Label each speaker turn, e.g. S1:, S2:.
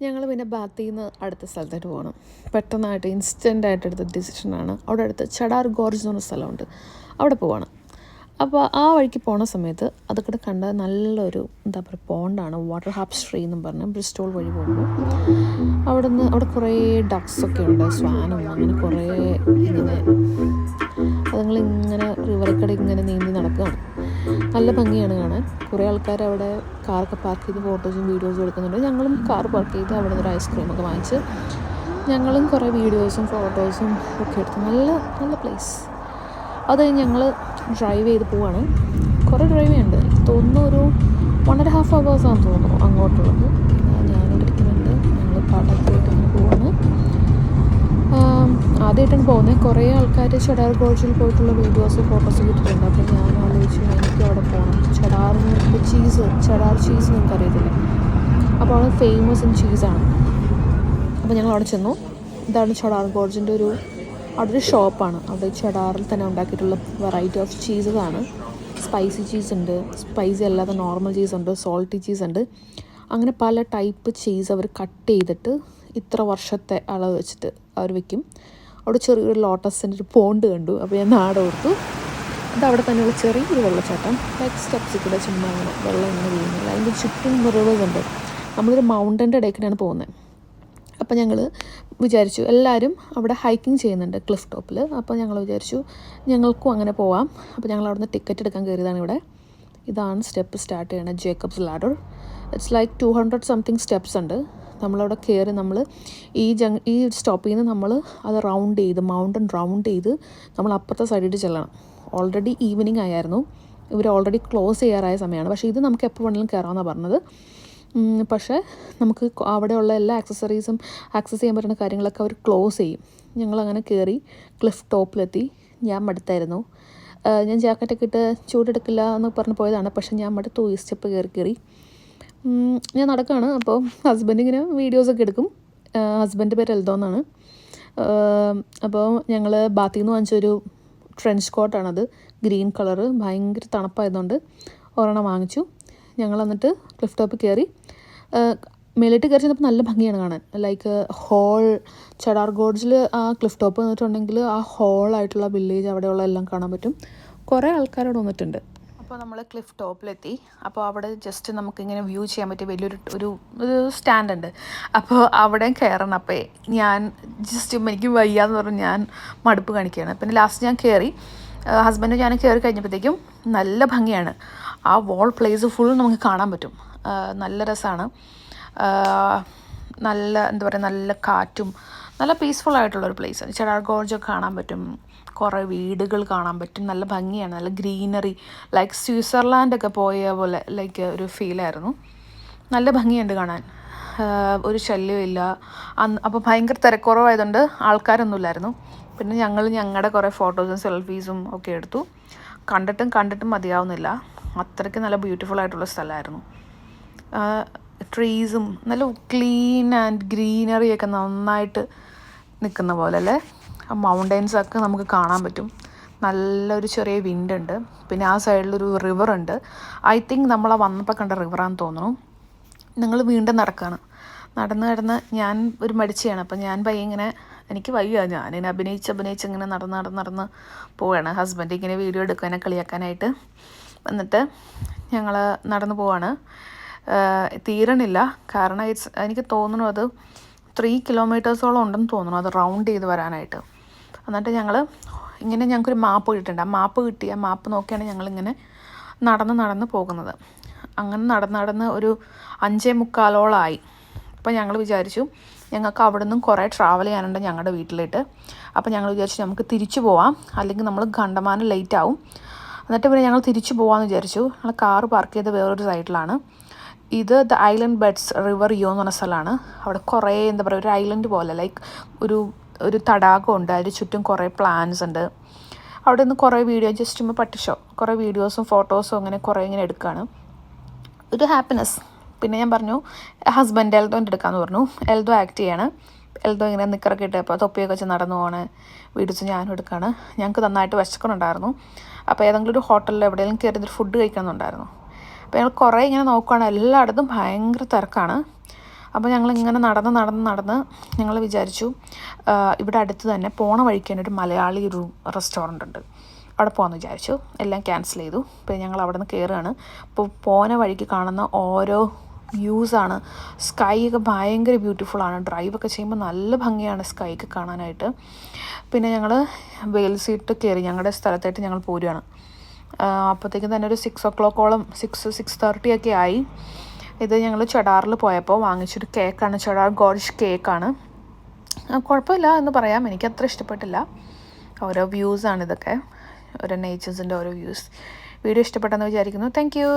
S1: ഞങ്ങൾ പിന്നെ ബാത്തിൽ നിന്ന് അടുത്ത സ്ഥലത്തോട്ട് പോകണം. പെട്ടെന്നായിട്ട് ഇൻസ്റ്റൻ്റായിട്ട് എടുത്ത ഡിസിഷനാണ്. അവിടെ അടുത്ത് ചടാർ ഗോർജ് എന്ന് പറഞ്ഞ സ്ഥലമുണ്ട്, അവിടെ പോവാണ്. അപ്പോൾ ആ വഴിക്ക് പോണ സമയത്ത് അതൊക്കെ കണ്ട നല്ലൊരു എന്താ പറയുക പോണ്ടാണ്, വാട്ടർ ഹാപ്സ്ട്രീ എന്നും പറഞ്ഞ് ബ്രിസ്റ്റോൾ വഴി പോകുമ്പോൾ അവിടെ കുറേ ഡക്സൊക്കെ ഉണ്ട്, സ്വാനും അങ്ങനെ കുറേ ഇങ്ങനെ അതുങ്ങളിങ്ങനെ റിവറിക്കടെ ഇങ്ങനെ നീന്തി നടക്കുകയാണ്. നല്ല ഭംഗിയാണ് കാണാൻ. കുറേ ആൾക്കാർ അവിടെ കാറൊക്കെ പാർക്ക് ചെയ്ത് ഫോട്ടോസും വീഡിയോസും എടുക്കുന്നുണ്ട്. ഞങ്ങളും കാർ പാർക്ക് ചെയ്ത് അവിടെ നിന്ന് ഒരു ഐസ്ക്രീമൊക്കെ വാങ്ങിച്ച് ഞങ്ങളും കുറേ വീഡിയോസും ഫോട്ടോസും ഒക്കെ എടുത്തു. നല്ല നല്ല പ്ലേസ്. അത് കഴിഞ്ഞ് ഞങ്ങൾ ഡ്രൈവ് ചെയ്ത് പോവാണ്. കുറേ ഡ്രൈവ് ചെയ്യുന്നുണ്ട്, എനിക്ക് തോന്നുന്നു ഒരു 1.5 hours ആണെന്ന് തോന്നുന്നു അങ്ങോട്ടുള്ളത്. ഞാനിരിക്കുന്നുണ്ട്, ഞങ്ങൾ പാട്ടൊക്കെയായിട്ട് ഇങ്ങനെ പോവാണ്. ആദ്യമായിട്ടാണ് പോകുന്നത്. കുറേ ആൾക്കാർ ചടാർ ഗോർജിൽ പോയിട്ടുള്ള വീഡിയോസ് ഫോട്ടോസ് കിട്ടിയിട്ടുണ്ട്. അപ്പോൾ ഞാൻ ആലോചിച്ചു എനിക്ക് അവിടെ പോകണം. ചടാർ ചീസ് നിങ്ങൾക്ക് അറിയത്തില്ല, അപ്പോൾ അവിടെ ഫേമസ് ചീസാണ്. അപ്പോൾ ഞങ്ങൾ അവിടെ ചെന്നു. ഇതാണ് ചടാർ ഗോർജിൻ്റെ അവിടെ ഒരു ഷോപ്പാണ്. അവിടെ ചടാറിൽ തന്നെ ഉണ്ടാക്കിയിട്ടുള്ള വെറൈറ്റി ഓഫ് ചീസസാണ്. സ്പൈസി ചീസ് ഉണ്ട്, സ്പൈസി അല്ലാതെ നോർമൽ ചീസ് ഉണ്ട്, സോൾട്ടി ചീസ് ഉണ്ട്. അങ്ങനെ പല ടൈപ്പ് ചീസ് അവർ കട്ട് ചെയ്തിട്ട് ഇത്ര വർഷത്തെ അളവ് വെച്ചിട്ട് അവർ വയ്ക്കും. അവിടെ ചെറിയൊരു ലോട്ടസിൻ്റെ ഒരു പോണ്ട് കണ്ടു. അപ്പോൾ ഞാൻ നാടോർത്തു. അതവിടെ തന്നെയുള്ള ചെറിയൊരു വെള്ളച്ചാട്ടം, സ്റ്റെപ്സിൽ കൂടെ ചുമ്മാ അങ്ങനെ വെള്ളം ഇങ്ങനെ വീഴുന്നില്ല. അതിൻ്റെ ചുറ്റും റിവേഴ്സ് ഉണ്ട്. നമ്മളൊരു മൗണ്ടൻ്റെ ഇടയ്ക്കിലാണ് പോകുന്നത്. അപ്പോൾ ഞങ്ങൾ വിചാരിച്ചു, എല്ലാവരും അവിടെ ഹൈക്കിങ് ചെയ്യുന്നുണ്ട് ക്ലിഫ് ടോപ്പിൽ. അപ്പോൾ ഞങ്ങൾ വിചാരിച്ചു ഞങ്ങൾക്കും അങ്ങനെ പോവാം. അപ്പോൾ ഞങ്ങൾ അവിടെ നിന്ന് ടിക്കറ്റ് എടുക്കാൻ കയറിയതാണ്. ഇതാണ് സ്റ്റെപ്പ് സ്റ്റാർട്ട് ചെയ്യണത്, Jacob's ladder. It's like 200 something steps ഉണ്ട്. നമ്മളവിടെ കയറി നമ്മൾ ഈ സ്റ്റോപ്പിൽ നിന്ന് നമ്മൾ അത് മൗണ്ടൻ റൗണ്ട് ചെയ്ത് നമ്മൾ അപ്പുറത്തെ സൈഡിൽ ചെല്ലണം. ഓൾറെഡി ഈവനിങ് ആയിരുന്നു, ഇവർ ഓൾറെഡി ക്ലോസ് ചെയ്യാറായ സമയമാണ്. പക്ഷേ ഇത് നമുക്ക് എപ്പോൾ വേണമെങ്കിലും കയറാമെന്നാണ് പറഞ്ഞത്. പക്ഷേ നമുക്ക് അവിടെയുള്ള എല്ലാ ആക്സസറീസും ആക്സസ് ചെയ്യാൻ പറ്റുന്ന കാര്യങ്ങളൊക്കെ അവർ ക്ലോസ് ചെയ്യും. ഞങ്ങളങ്ങനെ കയറി ക്ലിഫ് ടോപ്പിലെത്തി. ഞാൻ മടുത്തായിരുന്നു. ഞാൻ ജാക്കറ്റൊക്കെ ഇട്ട് ചൂടെടുക്കില്ല എന്ന് പറഞ്ഞ് പോയതാണ്. പക്ഷേ ഞാൻ മടുത്തു. ഈ സ്റ്റെപ്പ് കയറി ഞാൻ നടക്കുകയാണ്. അപ്പോൾ ഹസ്ബൻഡ് ഇങ്ങനെ വീഡിയോസൊക്കെ എടുക്കും. ഹസ്ബൻഡ് പേര് എൽദോ എന്നാണ്. അപ്പോൾ ഞങ്ങൾ ബാത്തിൽ നിന്ന് വാങ്ങിച്ചൊരു ട്രെൻച്ച് കോട്ടാണത്, ഗ്രീൻ കളറ്. ഭയങ്കര തണുപ്പായതുകൊണ്ട് ഒരെണ്ണം വാങ്ങിച്ചു. ഞങ്ങൾ എന്നിട്ട് ക്ലിഫ് ടോപ്പിൽ കയറി. മേലിട്ട് കയറി ചെന്നപ്പോൾ നല്ല ഭംഗിയാണ് കാണാൻ. ലൈക്ക് ചടാർ ഗോർജിൽ ആ ക്ലിഫ് ടോപ്പ് വന്നിട്ടുണ്ടെങ്കിൽ ആ ഹോളായിട്ടുള്ള വില്ലേജ് അവിടെയുള്ള എല്ലാം കാണാൻ പറ്റും. കുറേ ആൾക്കാരോട് വന്നിട്ടുണ്ട്. അപ്പോൾ നമ്മൾ ക്ലിഫ് ടോപ്പിലെത്തി. അപ്പോൾ അവിടെ ജസ്റ്റ് നമുക്കിങ്ങനെ വ്യൂ ചെയ്യാൻ പറ്റിയ വലിയൊരു സ്റ്റാൻഡ് ഉണ്ട്. അപ്പോൾ അവിടെ കയറണം. അപ്പോൾ ഞാൻ എനിക്ക് വയ്യാന്ന് പറഞ്ഞ് ഞാൻ മടുപ്പ് കാണിക്കുകയാണ്. പിന്നെ ലാസ്റ്റ് ഞാൻ കയറി. ഹസ്ബൻഡ് ഞാൻ കയറി കഴിഞ്ഞപ്പോഴത്തേക്കും നല്ല ഭംഗിയാണ്. ആ വാൾ പ്ലേസ് ഫുൾ നമുക്ക് കാണാൻ പറ്റും. നല്ല രസമാണ്. നല്ല എന്താ പറയുക, നല്ല കാറ്റും നല്ല പീസ്ഫുൾ ആയിട്ടുള്ളൊരു പ്ലേസ്. ചടാർ ഗോർജൊക്കെ കാണാൻ പറ്റും, കുറേ വീടുകൾ കാണാൻ പറ്റും. നല്ല ഭംഗിയാണ്, നല്ല ഗ്രീനറി, ലൈക്ക് സ്വിറ്റ്സർലാൻഡൊക്കെ പോയ പോലെ ലൈക്ക് ഒരു ഫീലായിരുന്നു. നല്ല ഭംഗിയുണ്ട് കാണാൻ, ഒരു ശല്യമില്ല. അപ്പോൾ ഭയങ്കര തിരക്കുറവായതുകൊണ്ട് ആൾക്കാരൊന്നുമില്ലായിരുന്നു. പിന്നെ ഞങ്ങളുടെ കുറേ ഫോട്ടോസും സെൽഫീസും ഒക്കെ എടുത്തു. കണ്ടിട്ടും മതിയാവുന്നില്ല, അത്രയ്ക്ക് നല്ല ബ്യൂട്ടിഫുൾ ആയിട്ടുള്ള സ്ഥലമായിരുന്നു. ട്രീസും നല്ല ക്ലീൻ ആൻഡ് ഗ്രീനറിയൊക്കെ നന്നായിട്ട് നിൽക്കുന്ന പോലെ അല്ലേ. മൗണ്ടെയ്ൻസൊക്കെ നമുക്ക് കാണാൻ പറ്റും. നല്ലൊരു ചെറിയ വിൻഡുണ്ട്. പിന്നെ ആ സൈഡിലൊരു റിവറുണ്ട്. ഐ തിങ്ക് നമ്മളാ വന്നപ്പോൾ കണ്ട റിവറാന്ന് തോന്നുന്നു. ഞങ്ങൾ വീണ്ടും നടന്ന് ഞാൻ ഒരു മടിച്ചയാണ്. അപ്പം ഞാൻ ഇങ്ങനെ എനിക്ക് വയ്യ, ഞാനിങ്ങനെ അഭിനയിച്ച് ഇങ്ങനെ നടന്ന് പോവുകയാണ്. ഹസ്ബൻഡ് ഇങ്ങനെ വീഡിയോ എടുക്കാനെ കളിയാക്കാനായിട്ട്. എന്നിട്ട് ഞങ്ങൾ നടന്നു പോവാണ്. തീരണില്ല, കാരണം എനിക്ക് തോന്നുന്നു അത് 3 kilometers ഉണ്ടെന്ന് തോന്നുന്നു അത് റൗണ്ട് ചെയ്ത് വരാനായിട്ട്. എന്നിട്ട് ഞങ്ങൾക്കൊരു മാപ്പ് കിട്ടിയിട്ടുണ്ട്. ആ മാപ്പ് നോക്കിയാണ് ഞങ്ങളിങ്ങനെ നടന്ന് പോകുന്നത്. അങ്ങനെ നടന്ന് ഒരു 5:45 അപ്പോൾ ഞങ്ങൾ വിചാരിച്ചു ഞങ്ങൾക്ക് അവിടെ നിന്നും കുറേ ട്രാവൽ ചെയ്യാനുണ്ട് ഞങ്ങളുടെ വീട്ടിലേക്ക്. അപ്പോൾ ഞങ്ങൾ വിചാരിച്ചു നമുക്ക് തിരിച്ചു പോവാം, അല്ലെങ്കിൽ നമ്മൾ കണ്ടമാനം ലേറ്റ് ആവും. എന്നിട്ട് പിന്നെ ഞങ്ങൾ തിരിച്ചു പോകാമെന്ന് വിചാരിച്ചു. ഞങ്ങൾ കാറ് പാർക്ക് ചെയ്ത് വേറൊരു സൈഡിലാണ്. ഇത് ദ ഐലൻഡ് ബെഡ്സ് റിവർ യോ എന്ന് പറഞ്ഞ സ്ഥലമാണ്. അവിടെ കുറേ എന്താ പറയുക, ഒരു ഐലൻഡ് പോലെ ലൈക്ക് ഒരു തടാകമുണ്ട്. അതിന് ചുറ്റും കുറേ പ്ലാന്റ്സ് ഉണ്ട്. അവിടെ നിന്ന് കുറേ ജസ്റ്റ് പട്ടിഷോ കുറേ വീഡിയോസും ഫോട്ടോസും അങ്ങനെ കുറേ ഇങ്ങനെ എടുക്കുകയാണ്. ഒരു ഹാപ്പിനെസ്. പിന്നെ ഞാൻ പറഞ്ഞു ഹസ്ബൻഡ് എൽദോൻ്റെ എടുക്കാമെന്ന് പറഞ്ഞു. എൽദോ ആക്ട് ചെയ്യാണ്. എൽദോ ഇങ്ങനെ നിക്കറൊക്കെ ഇട്ടപ്പോൾ തൊപ്പിയൊക്കെ വെച്ച് നടന്നു പോവാണ്. വീഡിയോസ് ഞാനും എടുക്കുകയാണ്. ഞങ്ങൾക്ക് നന്നായിട്ട് വിശക്കുന്നുണ്ടായിരുന്നു. അപ്പോൾ ഏതെങ്കിലും ഒരു ഹോട്ടലിൽ എവിടെയെങ്കിലും കയറി ഫുഡ് കഴിക്കണമെന്നുണ്ടായിരുന്നു. അപ്പോൾ ഞങ്ങൾ കുറേ ഇങ്ങനെ നോക്കുകയാണ്. എല്ലായിടത്തും ഭയങ്കര തിരക്കാണ്. അപ്പോൾ ഞങ്ങളിങ്ങനെ നടന്ന് ഞങ്ങൾ വിചാരിച്ചു ഇവിടെ അടുത്ത് തന്നെ പോണ വഴിക്ക് തന്നെ ഒരു മലയാളി ഒരു റെസ്റ്റോറൻ്റ് ഉണ്ട്, അവിടെ പോകാമെന്ന് വിചാരിച്ചു. എല്ലാം ക്യാൻസൽ ചെയ്തു. അപ്പോൾ ഞങ്ങൾ അവിടെ നിന്ന് കയറുകയാണ്. അപ്പോൾ പോന വഴിക്ക് കാണുന്ന ഓരോ വ്യൂസാണ്. സ്കൈ ഒക്കെ ഭയങ്കര ബ്യൂട്ടിഫുള്ളാണ്. ഡ്രൈവൊക്കെ ചെയ്യുമ്പോൾ നല്ല ഭംഗിയാണ് സ്കൈക്ക് കാണാനായിട്ട്. പിന്നെ ഞങ്ങൾ വെയിൽ സീറ്റ് കയറി ഞങ്ങളുടെ സ്ഥലത്തായിട്ട് ഞങ്ങൾ പോരുകയാണ്. അപ്പോഴത്തേക്കും തന്നെ ഒരു 6 o'clock 6:30 ഒക്കെ ആയി. ഇത് ഞങ്ങൾ ചെഡാറിൽ പോയപ്പോൾ വാങ്ങിച്ചൊരു കേക്കാണ്, ചെഡാർ ഗോർജ് കേക്കാണ്. കുഴപ്പമില്ല എന്ന് പറയാം, എനിക്കത്ര ഇഷ്ടപ്പെട്ടില്ല. ഓരോ വ്യൂസാണ് ഇതൊക്കെ, ഓരോ നേച്ചേഴ്സിൻ്റെ ഓരോ വ്യൂസ്. വീഡിയോ ഇഷ്ടപ്പെട്ടെന്ന് വിചാരിക്കുന്നു. Thank you.